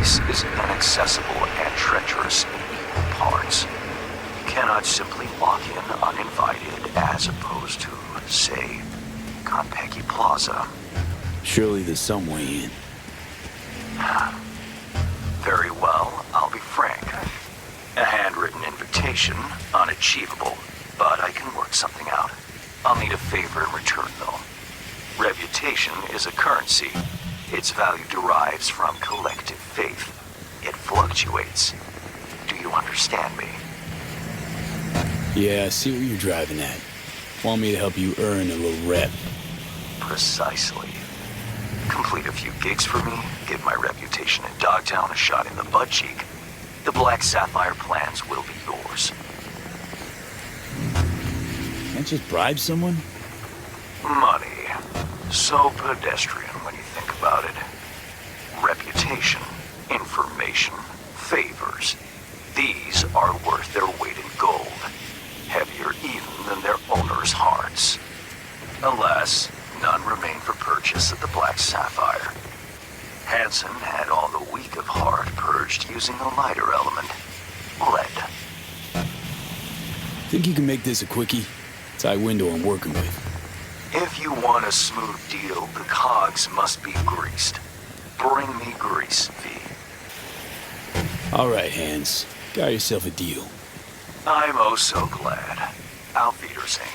space is inaccessible and treacherous in equal parts. You cannot simply walk in uninvited as opposed to, say, Konpeki Plaza. Surely there's some way in. Very well, I'll be frank. A handwritten invitation, unachievable, but I can work something out. I'll need a favor in return, though. Reputation is a currency. Its value derives from collective faith. It fluctuates. Do you understand me? Yeah, I see where you're driving at. Want me to help you earn a little rep. Precisely. Complete a few gigs for me, give my reputation in Dogtown a shot in the butt cheek. The Black Sapphire plans will be yours. Can't just bribe someone? Money. So pedestrian when you think about it. Reputation, information, favors. These are worth their weight in gold. Heavier even than their owners' hearts. Alas, none remain for purchase at the Black Sapphire. Hansen had all the weak of heart purged using a lighter element. Lead. Think you can make this a quickie? Tight window I'm working with. If you want a smooth deal, the cogs must be greased. Bring me grease, V. All right, Hans. Got yourself a deal. I'm oh so glad. Auf Wiedersehen.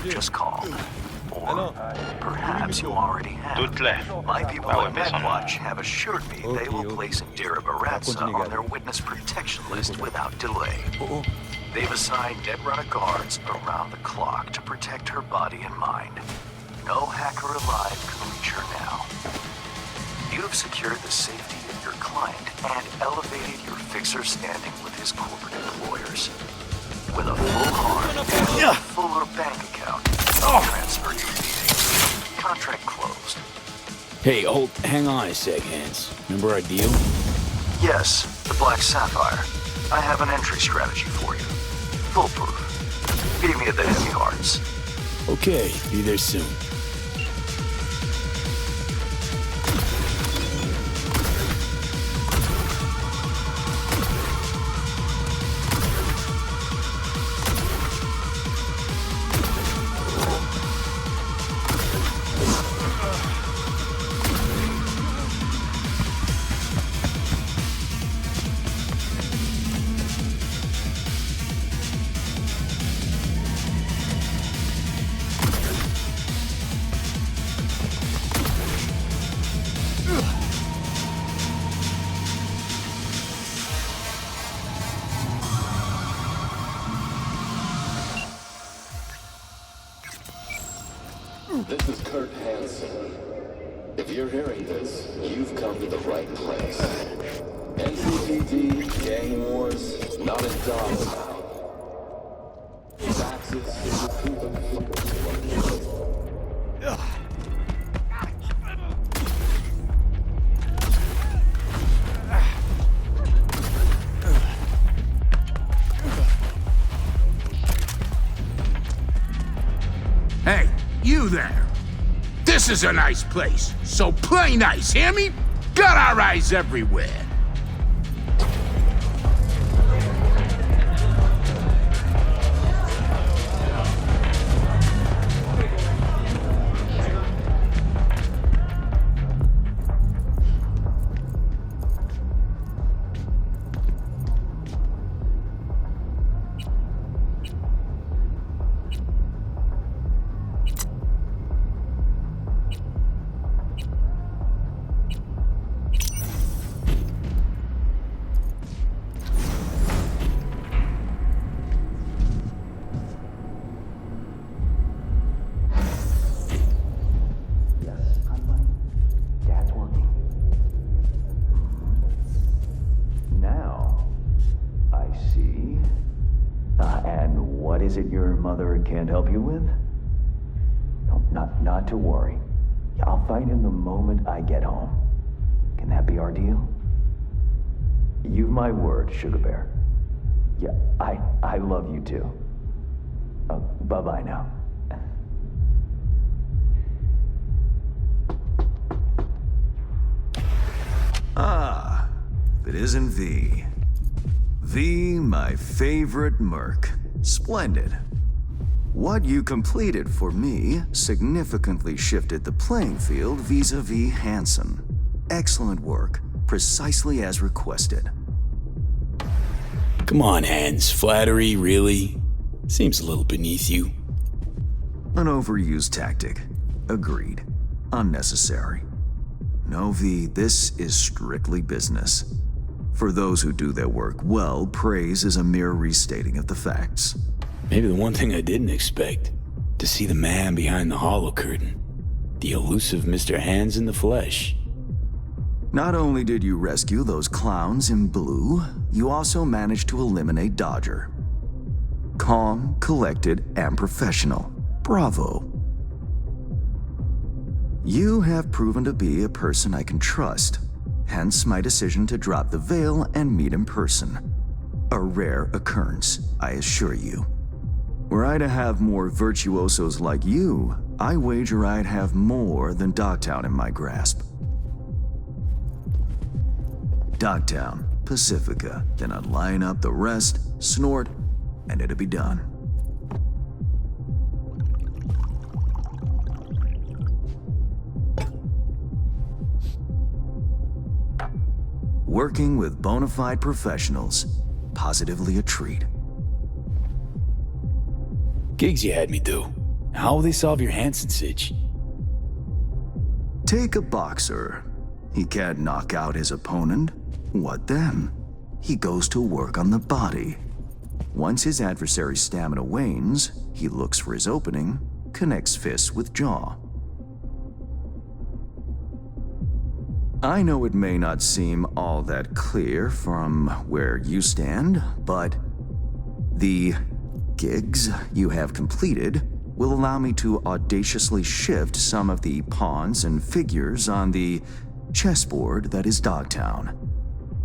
Who just called. Or perhaps you already have. My people at MedWatch have assured me they will place Indira Baratza on their witness protection list without delay. They've assigned Netrunner guards around the clock to protect her body and mind. No hacker alive can reach her now. You have secured the safety of your client and elevated your fixer standing with his corporate employers. With a full heart and a fuller bank account, I'll transfer you. Contract closed. Hey, hang on a sec, Hans. Remember our deal? Yes, the Black Sapphire. I have an entry strategy for you. Foolproof. Meet me at the Heavy Hearts. Okay, be there soon. This is Kurt Hansen. If you're hearing this, you've come to the right place. NCPD, gang wars, not in Dogtown. Taxes is a proven Hey, you there. This is a nice place, so play nice, hear me? Got our eyes everywhere. Is it your mother can't help you with? No, not to worry. I'll find him the moment I get home. Can that be our deal? You've my word, Sugar Bear. Yeah, I love you too. Bye-bye now. Ah, if it isn't V. V, my favorite merc. Splendid. What you completed for me significantly shifted the playing field vis-a-vis Hansen. Excellent work, precisely as requested. Come on, Hans. Flattery, really? Seems a little beneath you. An overused tactic. Agreed. Unnecessary. No, V, this is strictly business. For those who do their work well, praise is a mere restating of the facts. Maybe the one thing I didn't expect, to see the man behind the hollow curtain. The elusive Mr. Hands in the flesh. Not only did you rescue those clowns in blue, you also managed to eliminate Dodger. Calm, collected, and professional. Bravo. You have proven to be a person I can trust. Hence my decision to drop the veil and meet in person. A rare occurrence, I assure you. Were I to have more virtuosos like you, I wager I'd have more than Dogtown in my grasp. Dogtown, Pacifica, then I'd line up the rest, snort, and it'd be done. Working with bona fide professionals, positively a treat. Gigs you had me do. How will they solve your Hansen sitch? Take a boxer. He can't knock out his opponent. What then? He goes to work on the body. Once his adversary's stamina wanes, he looks for his opening, connects fists with jaw. I know it may not seem all that clear from where you stand, but the gigs you have completed will allow me to audaciously shift some of the pawns and figures on the chessboard that is Dogtown.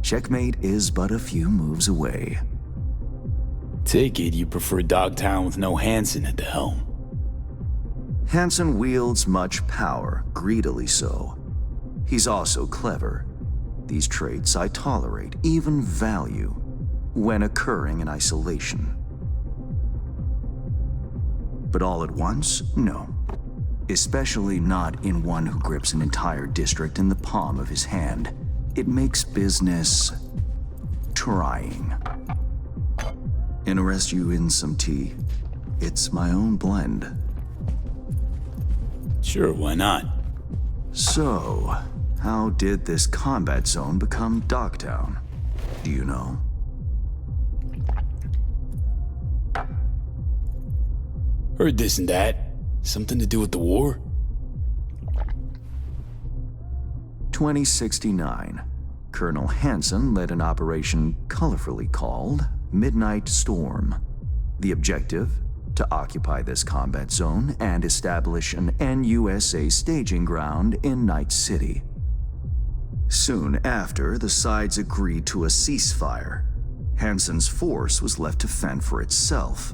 Checkmate is but a few moves away. Take it you prefer Dogtown with no Hansen at the helm. Hansen wields much power, greedily so. He's also clever. These traits I tolerate, even value, when occurring in isolation. But all at once, no. Especially not in one who grips an entire district in the palm of his hand. It makes business trying. Interest you in some tea? It's my own blend. Sure, why not? So, how did this combat zone become Dogtown? Do you know? Heard this and that. Something to do with the war? 2069. Colonel Hansen led an operation colorfully called Midnight Storm. The objective? To occupy this combat zone and establish an NUSA staging ground in Night City. Soon after, the sides agreed to a ceasefire. Hansen's force was left to fend for itself.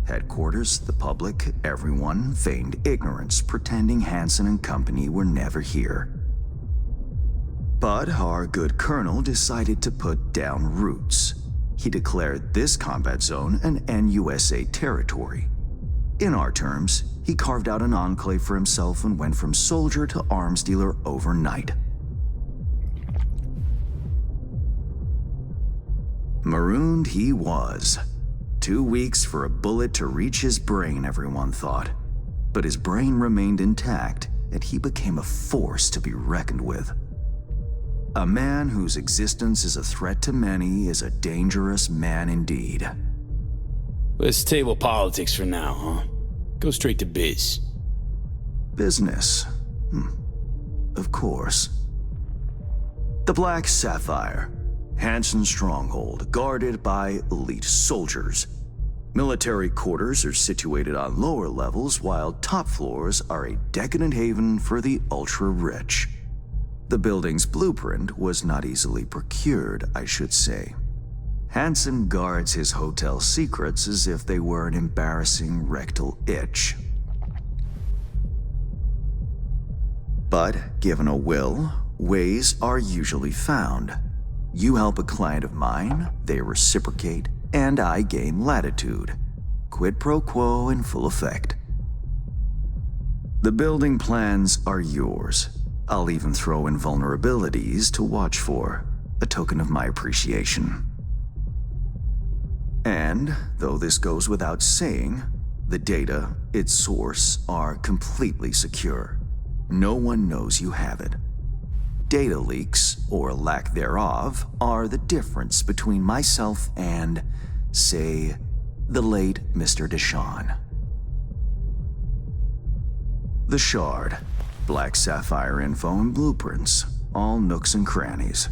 Headquarters, the public, everyone feigned ignorance, pretending Hansen and company were never here. But our good colonel decided to put down roots. He declared this combat zone an NUSA territory. In our terms, he carved out an enclave for himself and went from soldier to arms dealer overnight. Marooned he was. 2 weeks for a bullet to reach his brain, everyone thought. But his brain remained intact, and he became a force to be reckoned with. A man whose existence is a threat to many is a dangerous man indeed. Let's table politics for now, huh? Go straight to biz. Business. Of course. The Black Sapphire. Hansen's stronghold, guarded by elite soldiers. Military quarters are situated on lower levels, while top floors are a decadent haven for the ultra-rich. The building's blueprint was not easily procured, I should say. Hansen guards his hotel secrets as if they were an embarrassing rectal itch. But given a will, ways are usually found. You help a client of mine, they reciprocate, and I gain latitude. Quid pro quo in full effect. The building plans are yours. I'll even throw in vulnerabilities to watch for, a token of my appreciation. And, though this goes without saying, the data, its source, are completely secure. No one knows you have it. Data leaks, or lack thereof, are the difference between myself and, say, the late Mr. Deshawn. The Shard. Black Sapphire info and blueprints, all nooks and crannies.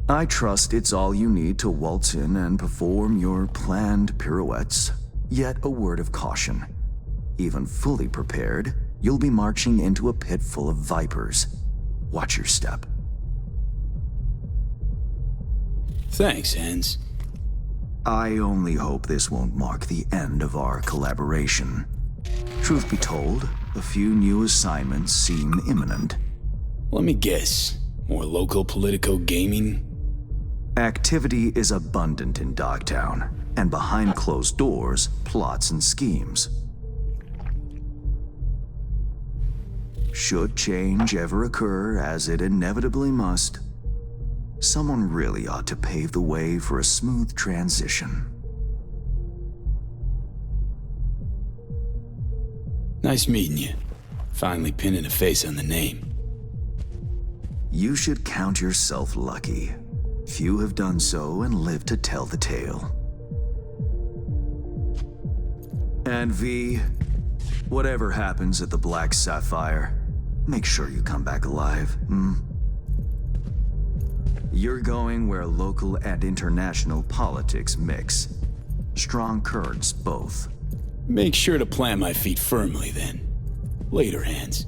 I trust it's all you need to waltz in and perform your planned pirouettes. Yet a word of caution. Even fully prepared, you'll be marching into a pit full of vipers. Watch your step. Thanks, Hans. I only hope this won't mark the end of our collaboration. Truth be told, a few new assignments seem imminent. Let me guess. More local politico gaming? Activity is abundant in Dogtown, and behind closed doors, plots and schemes. Should change ever occur, as it inevitably must, someone really ought to pave the way for a smooth transition. Nice meeting you. Finally pinning a face on the name. You should count yourself lucky. Few have done so and lived to tell the tale. And V, whatever happens at the Black Sapphire, make sure you come back alive, You're going where local and international politics mix. Strong currents both. Make sure to plant my feet firmly then. Later, Hands.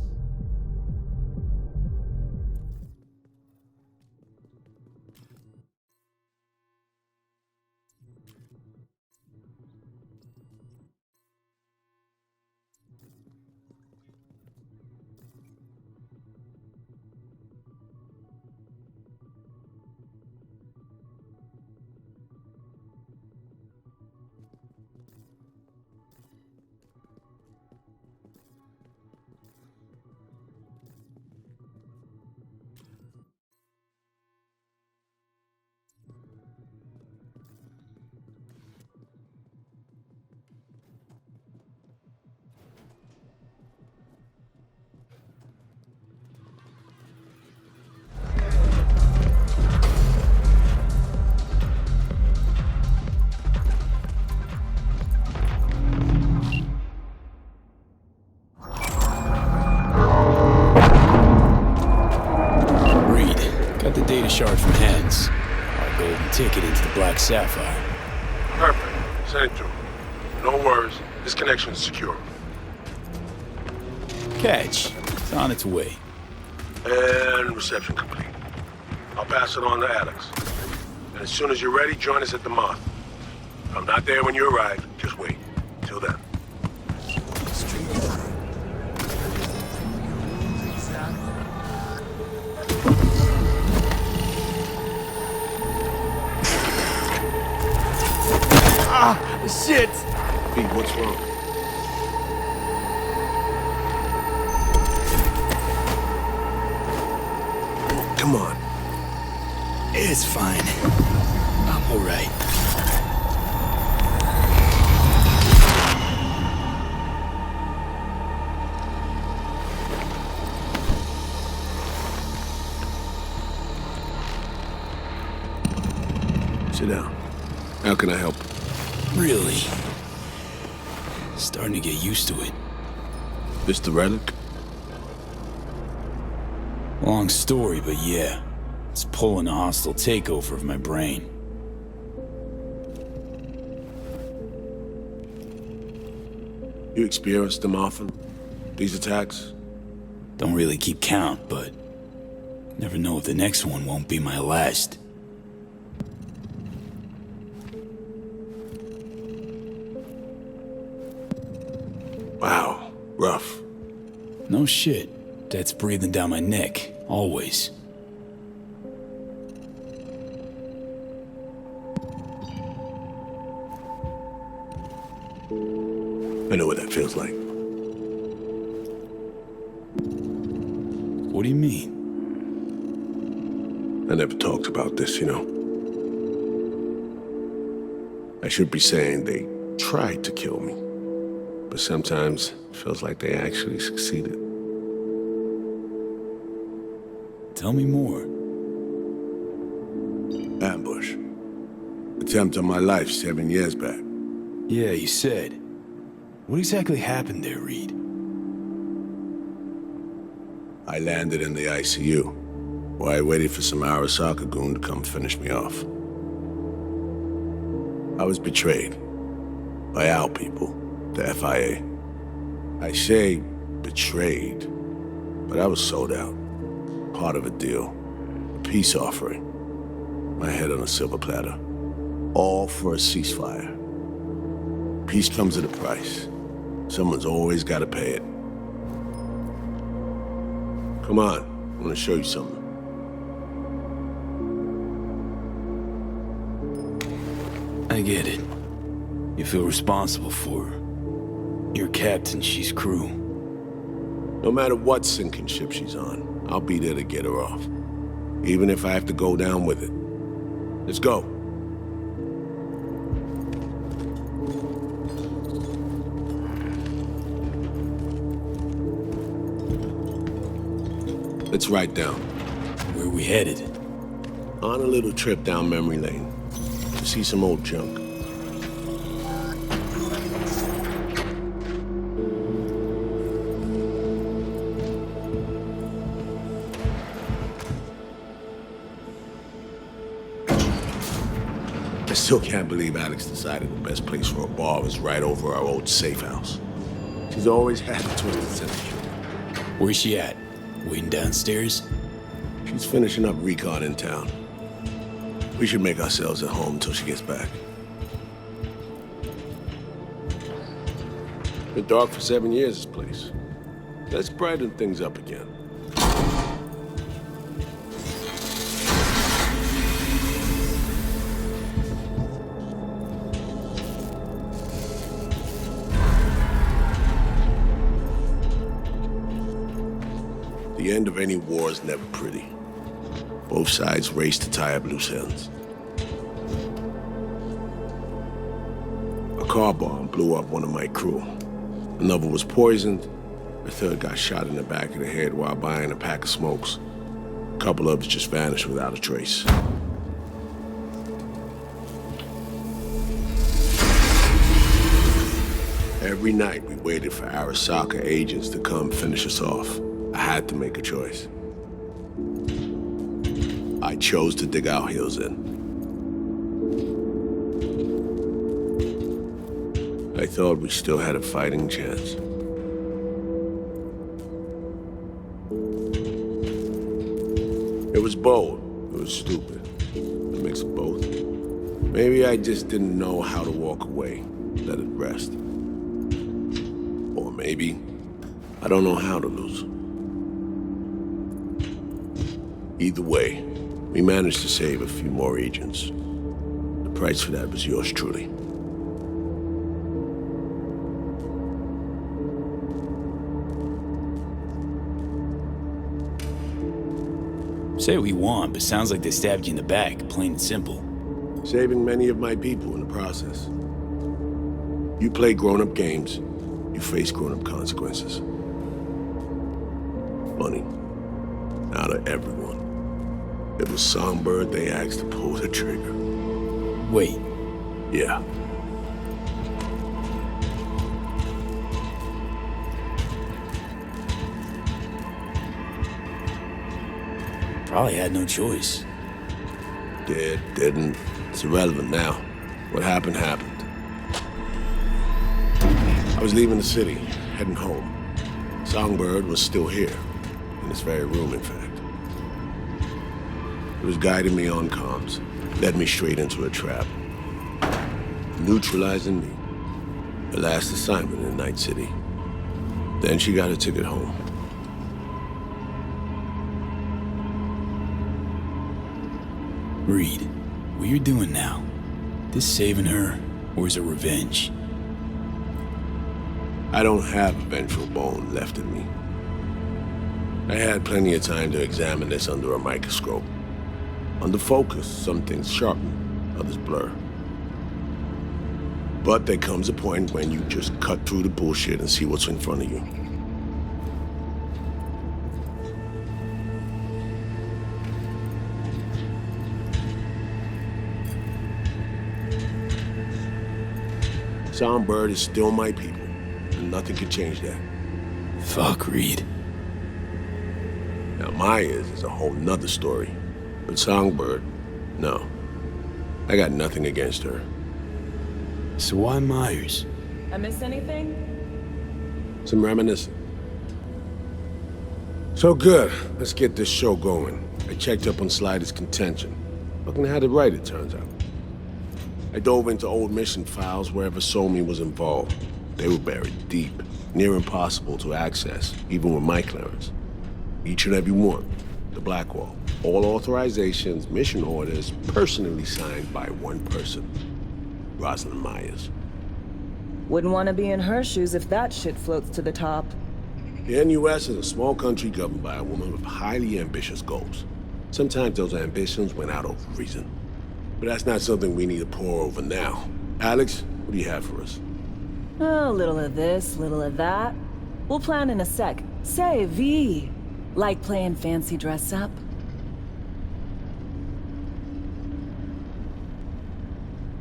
Data shard from Hands. Our golden ticket into the Black Sapphire. Perfect. Send it to him. No worries. This connection is secure. Catch. It's on its way. And reception complete. I'll pass it on to Alex. And as soon as you're ready, join us at the Moth. If I'm not there when you arrive, just wait. Till then. Shit! Pete, what's wrong? Come on. It's fine. I'm alright. Sit down. How can I help? Really? Starting to get used to it. This the relic? Long story, but yeah. It's pulling a hostile takeover of my brain. You experience them often? These attacks? Don't really keep count, but never know if the next one won't be my last. Wow, rough. No shit. That's breathing down my neck, always. I know what that feels like. What do you mean? I never talked about this, you know. I should be saying they tried to kill me. But sometimes it feels like they actually succeeded. Tell me more. Ambush. Attempt on my life 7 years back. Yeah, you said. What exactly happened there, Reed? I landed in the ICU, where I waited for some Arasaka goon to come finish me off. I was betrayed by our people, the FIA. I say betrayed, but I was sold out. Part of a deal. A peace offering. My head on a silver platter. All for a ceasefire. Peace comes at a price. Someone's always got to pay it. Come on, I want to show you something. I get it. You feel responsible for her. You're captain, she's crew. No matter what sinking ship she's on, I'll be there to get her off. Even if I have to go down with it. Let's go. Let's ride down. Where are we headed? On a little trip down memory lane. To see some old junk. I still can't believe Alex decided the best place for a bar was right over our old safe house. She's always had a twisted sense of humor. Where's she at? Waiting downstairs? She's finishing up recon in town. We should make ourselves at home until she gets back. Been dark for 7 years, this place. Let's brighten things up again. The end of any war is never pretty. Both sides race to tie up loose ends. A car bomb blew up one of my crew. Another was poisoned. A third got shot in the back of the head while buying a pack of smokes. A couple others just vanished without a trace. Every night we waited for Arasaka agents to come finish us off. I had to make a choice. I chose to dig our heels in. I thought we still had a fighting chance. It was bold. It was stupid. A mix of both. Maybe I just didn't know how to walk away, let it rest. Or maybe I don't know how to lose. Either way, we managed to save a few more agents. The price for that was yours truly. Say what you want, but sounds like they stabbed you in the back, plain and simple. Saving many of my people in the process. You play grown-up games, you face grown-up consequences. Funny. Out of everyone, it was Songbird they asked to pull the trigger. Wait. Yeah. Probably had no choice. Didn't. It's irrelevant now. What happened, happened. I was leaving the city, heading home. Songbird was still here. In this very room, in fact. It was guiding me on comms, led me straight into a trap. Neutralizing me. Her last assignment in Night City. Then she got a ticket home. Reed, what you're doing now, this saving her, or is it revenge? I don't have a vengeful bone left in me. I had plenty of time to examine this under a microscope. Under focus, some things sharpen, others blur. But there comes a point when you just cut through the bullshit and see what's in front of you. Songbird is still my people, and nothing can change that. Fuck, Reed. Now, Myers is a whole nother story. But Songbird, no. I got nothing against her. So why Myers? I miss anything? Some reminiscing. So good. Let's get this show going. I checked up on Slider's contention. Fucking had it right, it turns out. I dove into old mission files wherever Somi was involved. They were buried deep, near impossible to access, even with my clearance. Each and every one. The Blackwall. All authorizations, mission orders, personally signed by one person. Rosalind Myers. Wouldn't want to be in her shoes if that shit floats to the top. The NUS is a small country governed by a woman with highly ambitious goals. Sometimes those ambitions went out of reason. But that's not something we need to pour over now. Alex, what do you have for us? Oh, a little of this, little of that. We'll plan in a sec. Say, V. Like playing fancy dress up?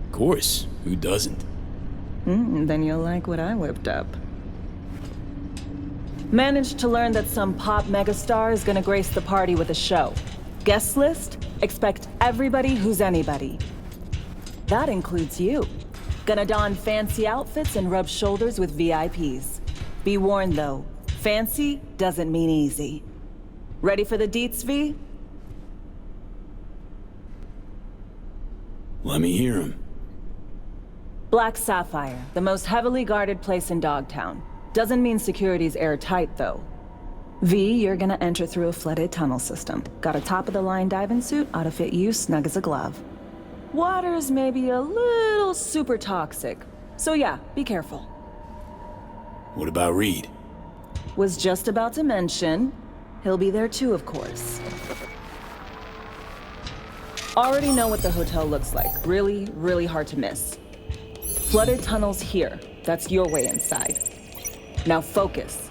Of course, who doesn't? Then you'll like what I whipped up. Managed to learn that some pop megastar is gonna grace the party with a show. Guest list? Expect everybody who's anybody. That includes you. Gonna don fancy outfits and rub shoulders with VIPs. Be warned though, fancy doesn't mean easy. Ready for the deets, V? Let me hear him. Black Sapphire, the most heavily guarded place in Dogtown. Doesn't mean security's airtight though. V, you're gonna enter through a flooded tunnel system. Got a top-of-the-line diving suit, ought to fit you snug as a glove. Water's maybe a little super toxic. So yeah, be careful. What about Reed? Was just about to mention, he'll be there too, of course. Already know what the hotel looks like. Really, really hard to miss. Flooded tunnels here. That's your way inside. Now focus.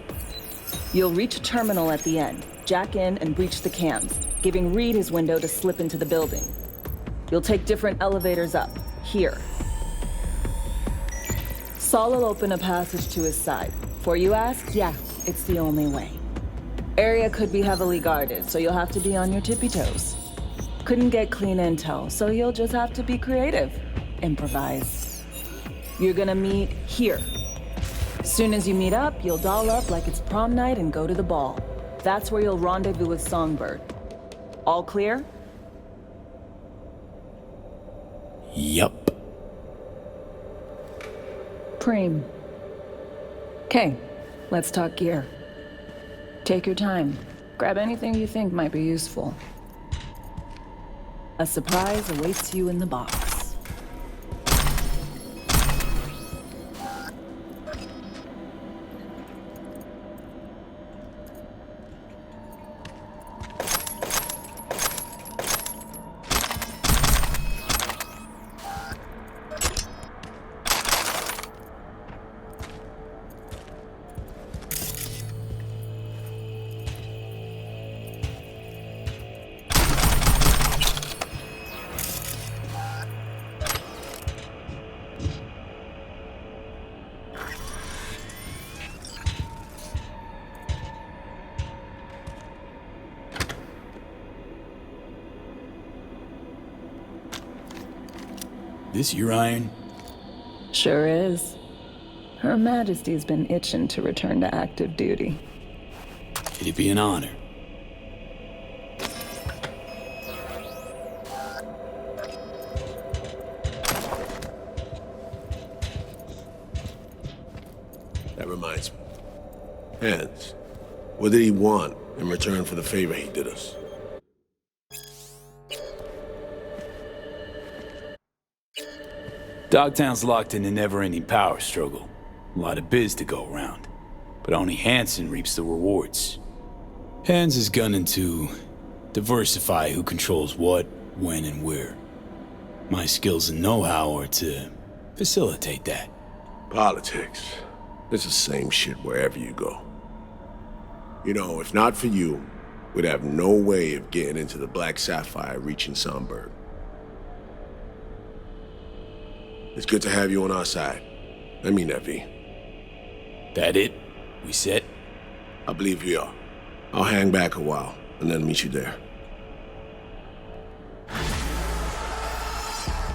You'll reach a terminal at the end, jack in and breach the cams, giving Reed his window to slip into the building. You'll take different elevators up, here. Saul will open a passage to his side. Before you ask, yeah, it's the only way. Area could be heavily guarded, so you'll have to be on your tippy toes. Couldn't get clean intel, so you'll just have to be creative. Improvise. You're gonna meet here. Soon as you meet up, you'll doll up like it's prom night and go to the ball. That's where you'll rendezvous with Songbird. All clear? Yup. Preem. Okay, let's talk gear. Take your time. Grab anything you think might be useful. A surprise awaits you in the box. This your iron? Sure is. Her Majesty's been itching to return to active duty. It'd be an honor. That reminds me. Hans, what did he want in return for the favor he did us? Dogtown's locked in a never-ending power struggle. A lot of biz to go around. But only Hansen reaps the rewards. Hans is gunning to diversify who controls what, when, and where. My skills and know-how are to facilitate that. Politics. It's the same shit wherever you go. You know, if not for you, we'd have no way of getting into the Black Sapphire reaching Songbird. It's good to have you on our side. I mean that, V. That it? We set? I believe we are. I'll hang back a while, and then meet you there.